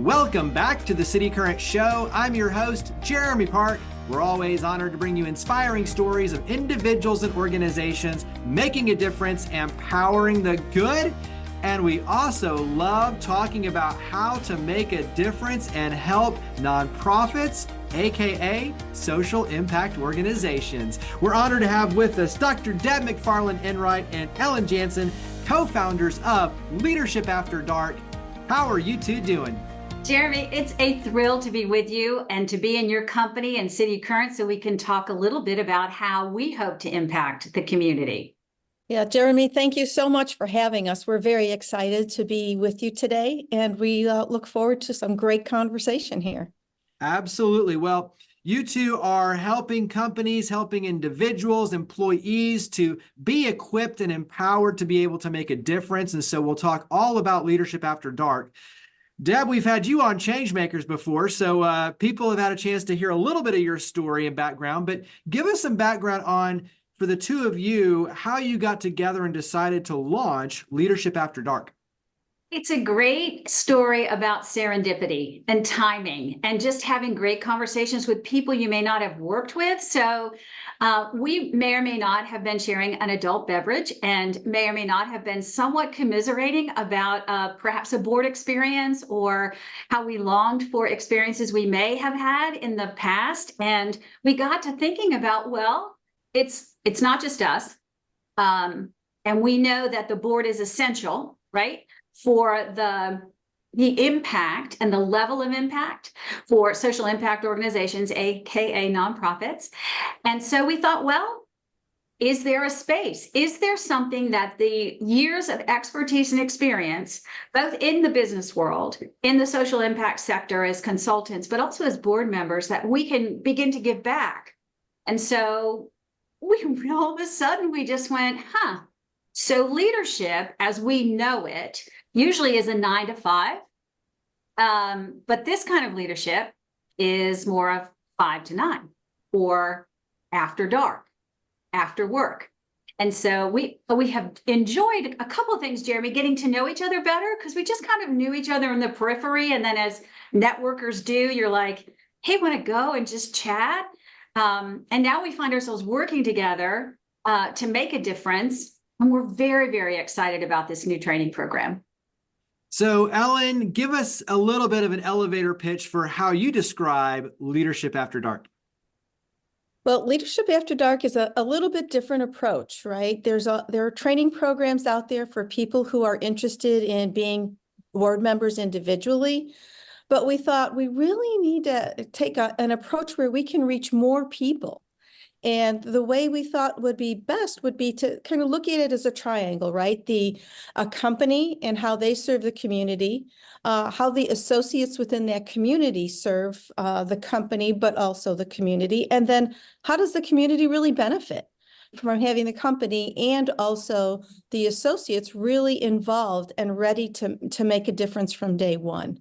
Welcome back to the City Current Show. I'm your host, Jeremy Park. We're always honored to bring you inspiring stories of individuals and organizations making a difference and powering the good. And we also love talking about how to make a difference and help nonprofits, aka social impact organizations. We're honored to have with us Dr. Deb Macfarlan, Enright, and Ellyn Jansen, co-founders of Leadership After Dark. How are you two doing? Jeremy, it's a thrill to be with you and to be in your company and City Current so we can talk a little bit about how we hope to impact the community. Yeah, Jeremy, thank you so much for having us. We're very excited to be with you today, and we look forward to some great conversation here. Absolutely. Well, you two are helping companies, helping individuals, employees to be equipped and empowered to be able to make a difference. And so we'll talk all about Leadership After Dark. Deb, we've had you on Changemakers before, so people have had a chance to hear a little bit of your story and background, but give us some background on, for the two of you, how you got together and decided to launch Leadership After Dark. It's a great story about serendipity and timing and just having great conversations with people you may not have worked with. So we may or may not have been sharing an adult beverage and may or may not have been somewhat commiserating about perhaps a board experience or how we longed for experiences we may have had in the past. And we got to thinking about, well, it's not just us. And we know that the board is essential, right, for the impact and the level of impact for social impact organizations, aka nonprofits. And so we thought, well, is there a space? Is there something that the years of expertise and experience, both in the business world, in the social impact sector as consultants, but also as board members, that we can begin to give back? And so all of a sudden we just went, so leadership as we know it usually is a 9 to 5. But this kind of leadership is more of 5 to 9 or after dark, after work. And so we have enjoyed a couple of things, Jeremy, getting to know each other better because we just kind of knew each other in the periphery. And then as networkers do, you're like, hey, want to go and just chat? And now we find ourselves working together to make a difference. And we're very, very excited about this new training program. So, Ellyn, give us a little bit of an elevator pitch for how you describe Leadership After Dark. Well, Leadership After Dark is a little bit different approach, right? There are training programs out there for people who are interested in being board members individually. But we thought we really need to take an approach where we can reach more people. And the way we thought would be best would be to kind of look at it as a triangle, right? A company and how they serve the community, how the associates within that community serve the company, but also the community. And then how does the community really benefit from having the company and also the associates really involved and ready to make a difference from day one?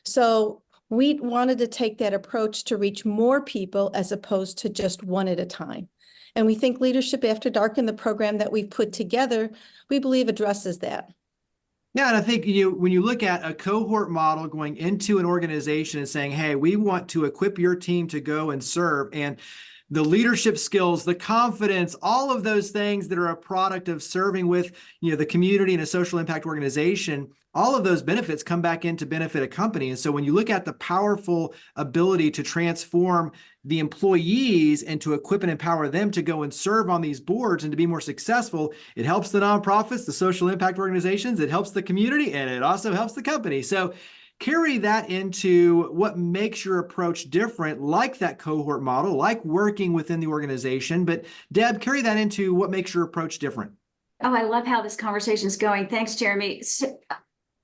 So we wanted to take that approach to reach more people as opposed to just one at a time. And we think Leadership After Dark and the program that we've put together, we believe addresses that. Yeah, and I think when you look at a cohort model going into an organization and saying, hey, we want to equip your team to go and serve, and the leadership skills, the confidence, all of those things that are a product of serving with the community and a social impact organization, all of those benefits come back in to benefit a company. And so when you look at the powerful ability to transform the employees and to equip and empower them to go and serve on these boards and to be more successful, it helps the nonprofits, the social impact organizations, it helps the community, and it also helps the company. So carry that into what makes your approach different, like that cohort model, like working within the organization. But Deb, carry that into what makes your approach different. Oh, I love how this conversation is going. Thanks, Jeremy. So,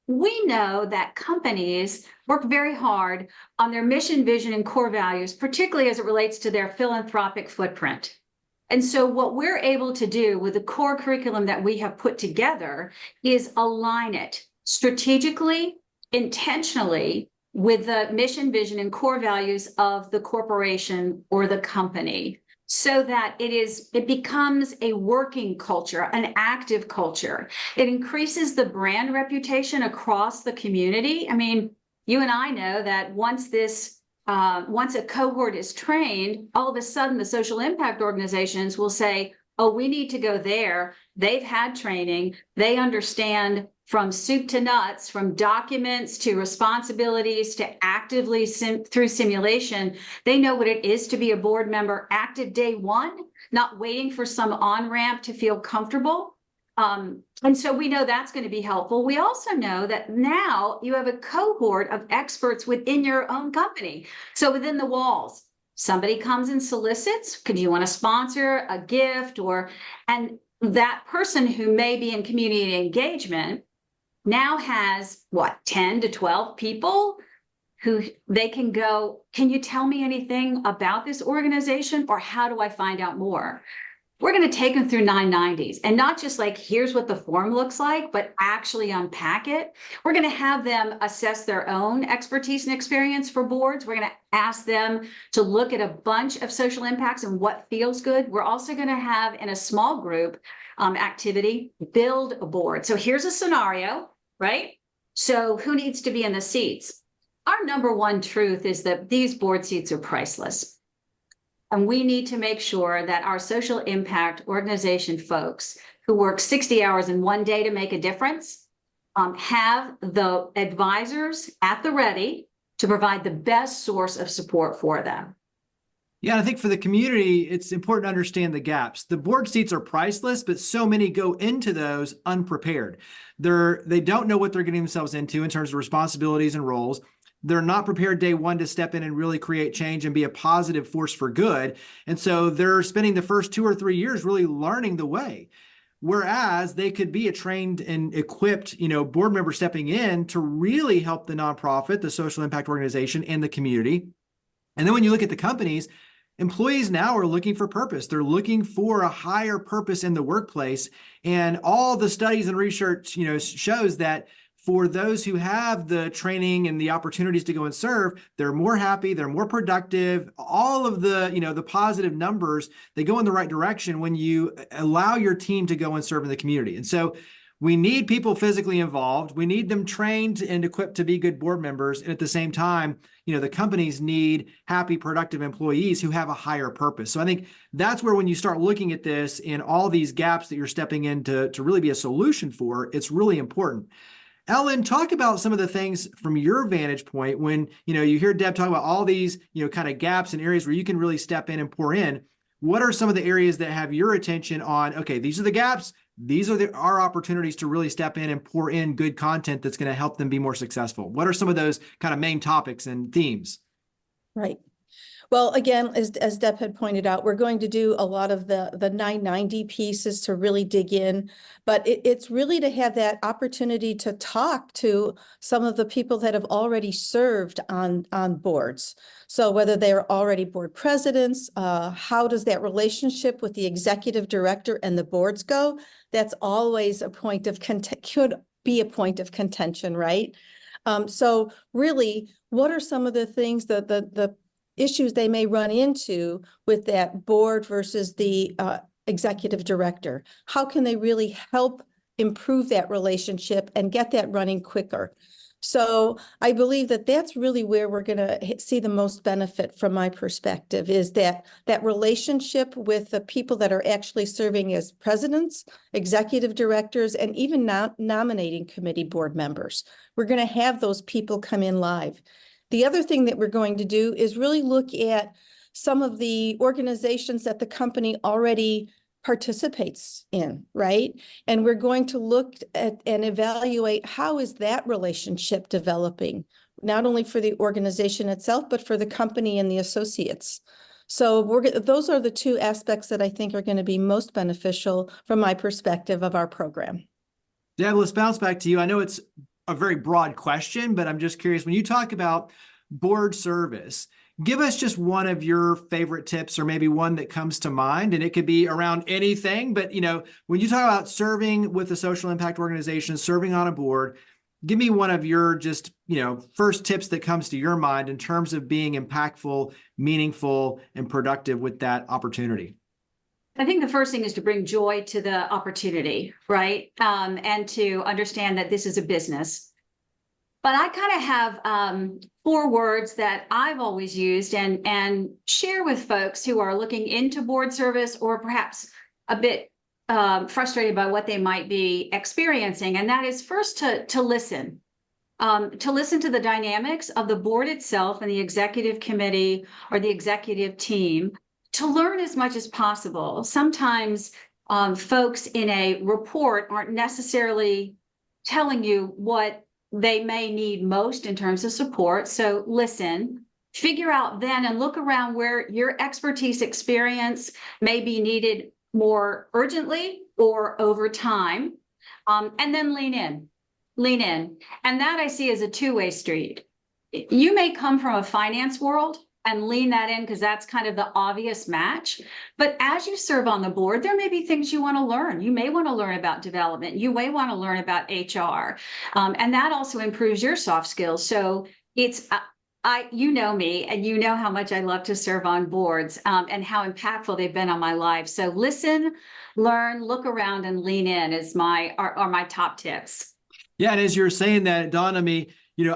we know that companies work very hard on their mission, vision, and core values, particularly as it relates to their philanthropic footprint. And so what we're able to do with the core curriculum that we have put together is align it strategically, intentionally with the mission, vision, and core values of the corporation or the company, so that it becomes a working culture, an active culture. It increases the brand reputation across the community. I mean, you and I know that once a cohort is trained, all of a sudden the social impact organizations will say, oh, we need to go there. They've had training. They understand from soup to nuts, from documents to responsibilities to actively through simulation. They know what it is to be a board member active day one, not waiting for some on-ramp to feel comfortable. And so we know that's going to be helpful. We also know that now you have a cohort of experts within your own company. So within the walls, somebody comes and solicits, could you want to sponsor a gift, and that person who may be in community engagement now has 10 to 12 people who they can go, can you tell me anything about this organization, or how do I find out more? We're going to take them through 990s, and not just like, here's what the form looks like, but actually unpack it. We're going to have them assess their own expertise and experience for boards. We're going to ask them to look at a bunch of social impacts and what feels good. We're also going to have, in a small group activity, build a board. So here's a scenario, right? So who needs to be in the seats? Our number one truth is that these board seats are priceless. And we need to make sure that our social impact organization folks who work 60 hours in one day to make a difference have the advisors at the ready to provide the best source of support for them. Yeah, I think for the community, it's important to understand the gaps. The board seats are priceless, but so many go into those unprepared. They don't know what they're getting themselves into in terms of responsibilities and roles. They're not prepared day one to step in and really create change and be a positive force for good. And so they're spending the first 2 or 3 years really learning the way. Whereas they could be a trained and equipped, board member stepping in to really help the nonprofit, the social impact organization, and the community. And then when you look at the companies, employees now are looking for purpose. They're looking for a higher purpose in the workplace. And all the studies and research, shows that for those who have the training and the opportunities to go and serve, they're more happy, they're more productive. All of the, the positive numbers, they go in the right direction when you allow your team to go and serve in the community. And so we need people physically involved. We need them trained and equipped to be good board members. And at the same time, the companies need happy, productive employees who have a higher purpose. So I think that's where, when you start looking at this and all these gaps that you're stepping in to really be a solution for, it's really important. Ellyn, talk about some of the things from your vantage point when, you hear Deb talk about all these, kind of gaps and areas where you can really step in and pour in. What are some of the areas that have your attention on, okay, these are the gaps. These are our opportunities to really step in and pour in good content that's going to help them be more successful. What are some of those kind of main topics and themes? Right. Well, again, as Deb had pointed out, we're going to do a lot of the 990 pieces to really dig in, but it's really to have that opportunity to talk to some of the people that have already served on boards. So whether they're already board presidents, how does that relationship with the executive director and the boards go? That's always a point of could be a point of contention, right? So really, what are some of the things that the issues they may run into with that board versus the executive director? How can they really help improve that relationship and get that running quicker? So I believe that that's really where we're going to see the most benefit from my perspective, is that relationship with the people that are actually serving as presidents, executive directors, and even nominating committee board members. We're going to have those people come in live. The other thing that we're going to do is really look at some of the organizations that the company already participates in, right? And we're going to look at and evaluate how is that relationship developing, not only for the organization itself, but for the company and the associates. So those are the two aspects that I think are going to be most beneficial from my perspective of our program. Deb, let's bounce back to you. I know it's a very broad question, but I'm just curious, when you talk about board service, give us just one of your favorite tips, or maybe one that comes to mind, and it could be around anything. But, when you talk about serving with a social impact organization, serving on a board, give me one of your just, first tips that comes to your mind in terms of being impactful, meaningful, and productive with that opportunity. I think the first thing is to bring joy to the opportunity, right? And to understand that this is a business. But I kind of have 4 words that I've always used and share with folks who are looking into board service or perhaps a bit frustrated by what they might be experiencing. And that is first to listen. To listen to the dynamics of the board itself and the executive committee or the executive team, to learn as much as possible. Sometimes folks in a report aren't necessarily telling you what they may need most in terms of support. So listen, figure out then and look around where your expertise experience may be needed more urgently or over time, and then lean in. And that I see as a two-way street. You may come from a finance world and lean that in because that's kind of the obvious match. But as you serve on the board, there may be things you want to learn. You may want to learn about development. You may want to learn about HR. And that also improves your soft skills. So it's, you know me, and you know how much I love to serve on boards and how impactful they've been on my life. So listen, learn, look around, and lean in are my top tips. Yeah, and as you're saying that, it dawned on me,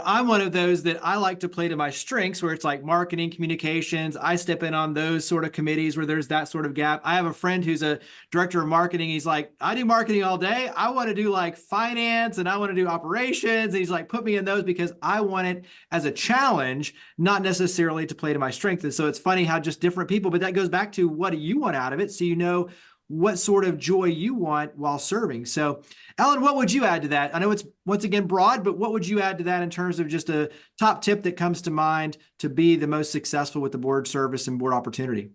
I'm one of those that I like to play to my strengths, where it's like marketing, communications. I step in on those sort of committees where there's that sort of gap. I have a friend who's a director of marketing. He's like, I do marketing all day. I want to do like finance and I want to do operations. And he's like, put me in those because I want it as a challenge, not necessarily to play to my strengths. And so it's funny how just different people, but that goes back to what do you want out of it? So what sort of joy you want while serving. So Ellyn, what would you add to that? I know it's once again broad, but what would you add to that in terms of just a top tip that comes to mind to be the most successful with the board service and board opportunity?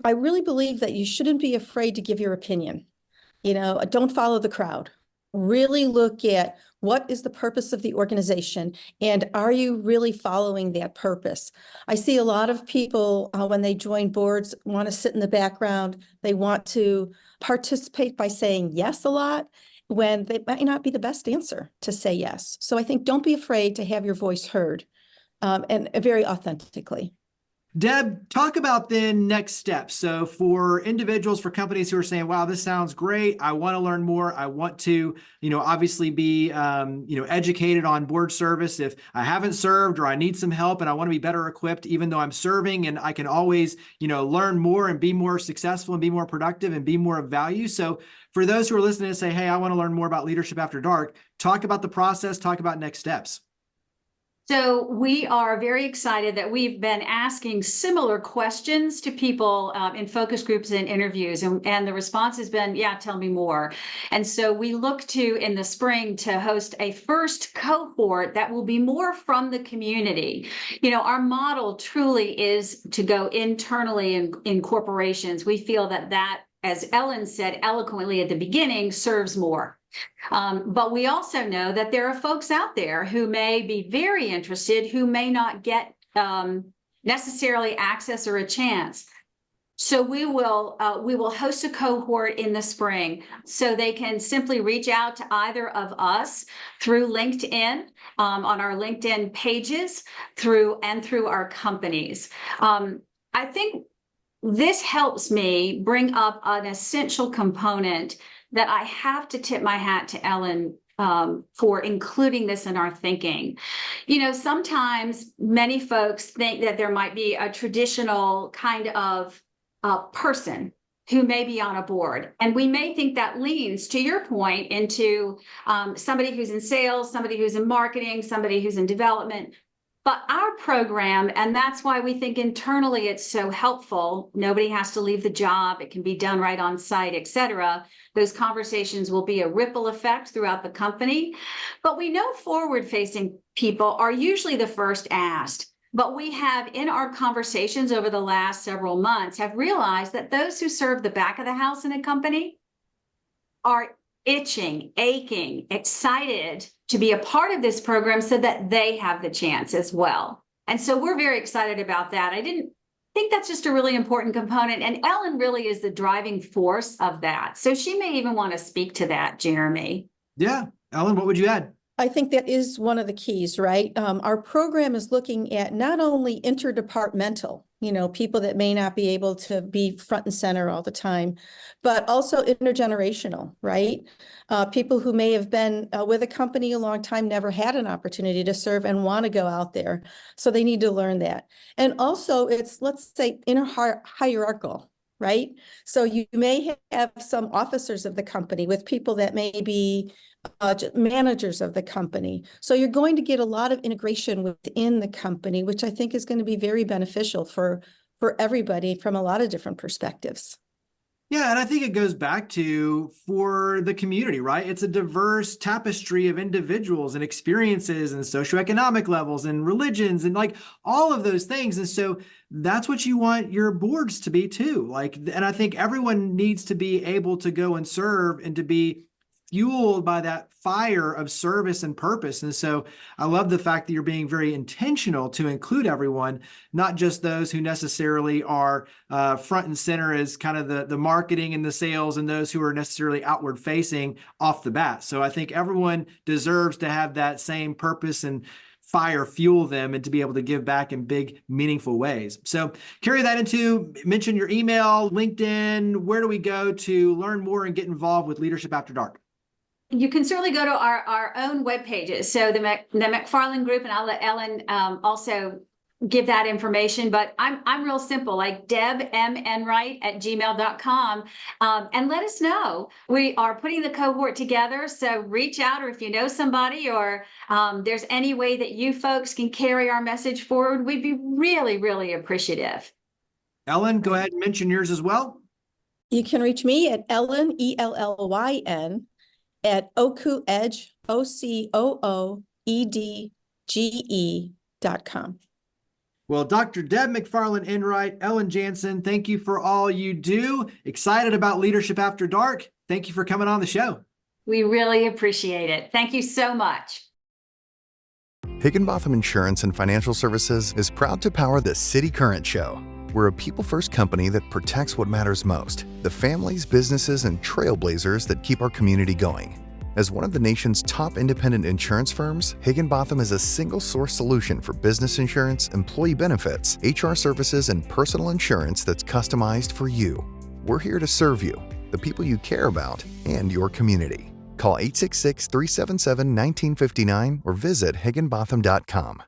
I really believe that you shouldn't be afraid to give your opinion. Don't follow the crowd. Really look at what is the purpose of the organization and are you really following that purpose? I see a lot of people when they join boards want to sit in the background. They want to participate by saying yes a lot when they might not be the best answer to say yes. So I think don't be afraid to have your voice heard and very authentically. Deb, talk about then next steps. So for individuals, for companies who are saying, wow, this sounds great. I want to learn more. I want to, obviously be, educated on board service. If I haven't served or I need some help and I want to be better equipped, even though I'm serving, and I can always, learn more and be more successful and be more productive and be more of value. So for those who are listening and say, hey, I want to learn more about Leadership After Dark, talk about the process, talk about next steps. So we are very excited that we've been asking similar questions to people in focus groups and interviews, and the response has been, yeah, tell me more. And so we look to, in the spring, to host a first cohort that will be more from the community. Our model truly is to go internally in corporations. We feel that, as Ellyn said eloquently at the beginning, serves more. But we also know that there are folks out there who may be very interested, who may not get necessarily access or a chance. So we will host a cohort in the spring, so they can simply reach out to either of us through LinkedIn, on our LinkedIn pages, through our companies. I think this helps me bring up an essential component that I have to tip my hat to Ellyn for including this in our thinking. Sometimes many folks think that there might be a traditional kind of person who may be on a board. And we may think that leans, to your point, into somebody who's in sales, somebody who's in marketing, somebody who's in development. But our program, and that's why we think internally it's so helpful, nobody has to leave the job, it can be done right on site, et cetera. Those conversations will be a ripple effect throughout the company. But we know forward-facing people are usually the first asked. But we have, in our conversations over the last several months, have realized that those who serve the back of the house in a company are itching, aching, excited to be a part of this program so that they have the chance as well. And so we're very excited about that. I think that's just a really important component. And Ellyn really is the driving force of that. So she may even want to speak to that, Jeremy. Yeah. Ellyn, what would you add? I think that is one of the keys, right? Our program is looking at not only interdepartmental people that may not be able to be front and center all the time, but also intergenerational, right? People who may have been with a company a long time, never had an opportunity to serve and want to go out there. So they need to learn that. And also it's, let's say, hierarchical, right? So you may have some officers of the company with people that may be managers of the company. So you're going to get a lot of integration within the company, which I think is going to be very beneficial for everybody from a lot of different perspectives. Yeah, and I think it goes back to for the community, right? It's a diverse tapestry of individuals and experiences and socioeconomic levels and religions and like all of those things. And so that's what you want your boards to be too. And I think everyone needs to be able to go and serve and to be fueled by that fire of service and purpose. And so I love the fact that you're being very intentional to include everyone, not just those who necessarily are front and center as kind of the marketing and the sales and those who are necessarily outward facing off the bat. So I think everyone deserves to have that same purpose and fire fuel them and to be able to give back in big, meaningful ways. So carry that into, mention your email, LinkedIn. Where do we go to learn more and get involved with Leadership After Dark? You can certainly go to our own web pages. So the Macfarlan group, and I'll let Ellyn also give that information, but I'm real simple, like Deb M. Enright at gmail.com. And let us know. We are putting the cohort together. So reach out, or if you know somebody, or there's any way that you folks can carry our message forward, we'd be really, really appreciative. Ellyn, go ahead and mention yours as well. You can reach me at Ellyn, ELLYN, at OCOOEDGE, OCOOEDGE.com. Well, Dr. Deb Macfarlan Enright, Ellyn Jansen, thank you for all you do. Excited about Leadership After Dark. Thank you for coming on the show. We really appreciate it. Thank you so much. Higginbotham Insurance and Financial Services is proud to power the City Current Show. We're a people-first company that protects what matters most, the families, businesses, and trailblazers that keep our community going. As one of the nation's top independent insurance firms, Higginbotham is a single-source solution for business insurance, employee benefits, HR services, and personal insurance that's customized for you. We're here to serve you, the people you care about, and your community. Call 866-377-1959 or visit higginbotham.com.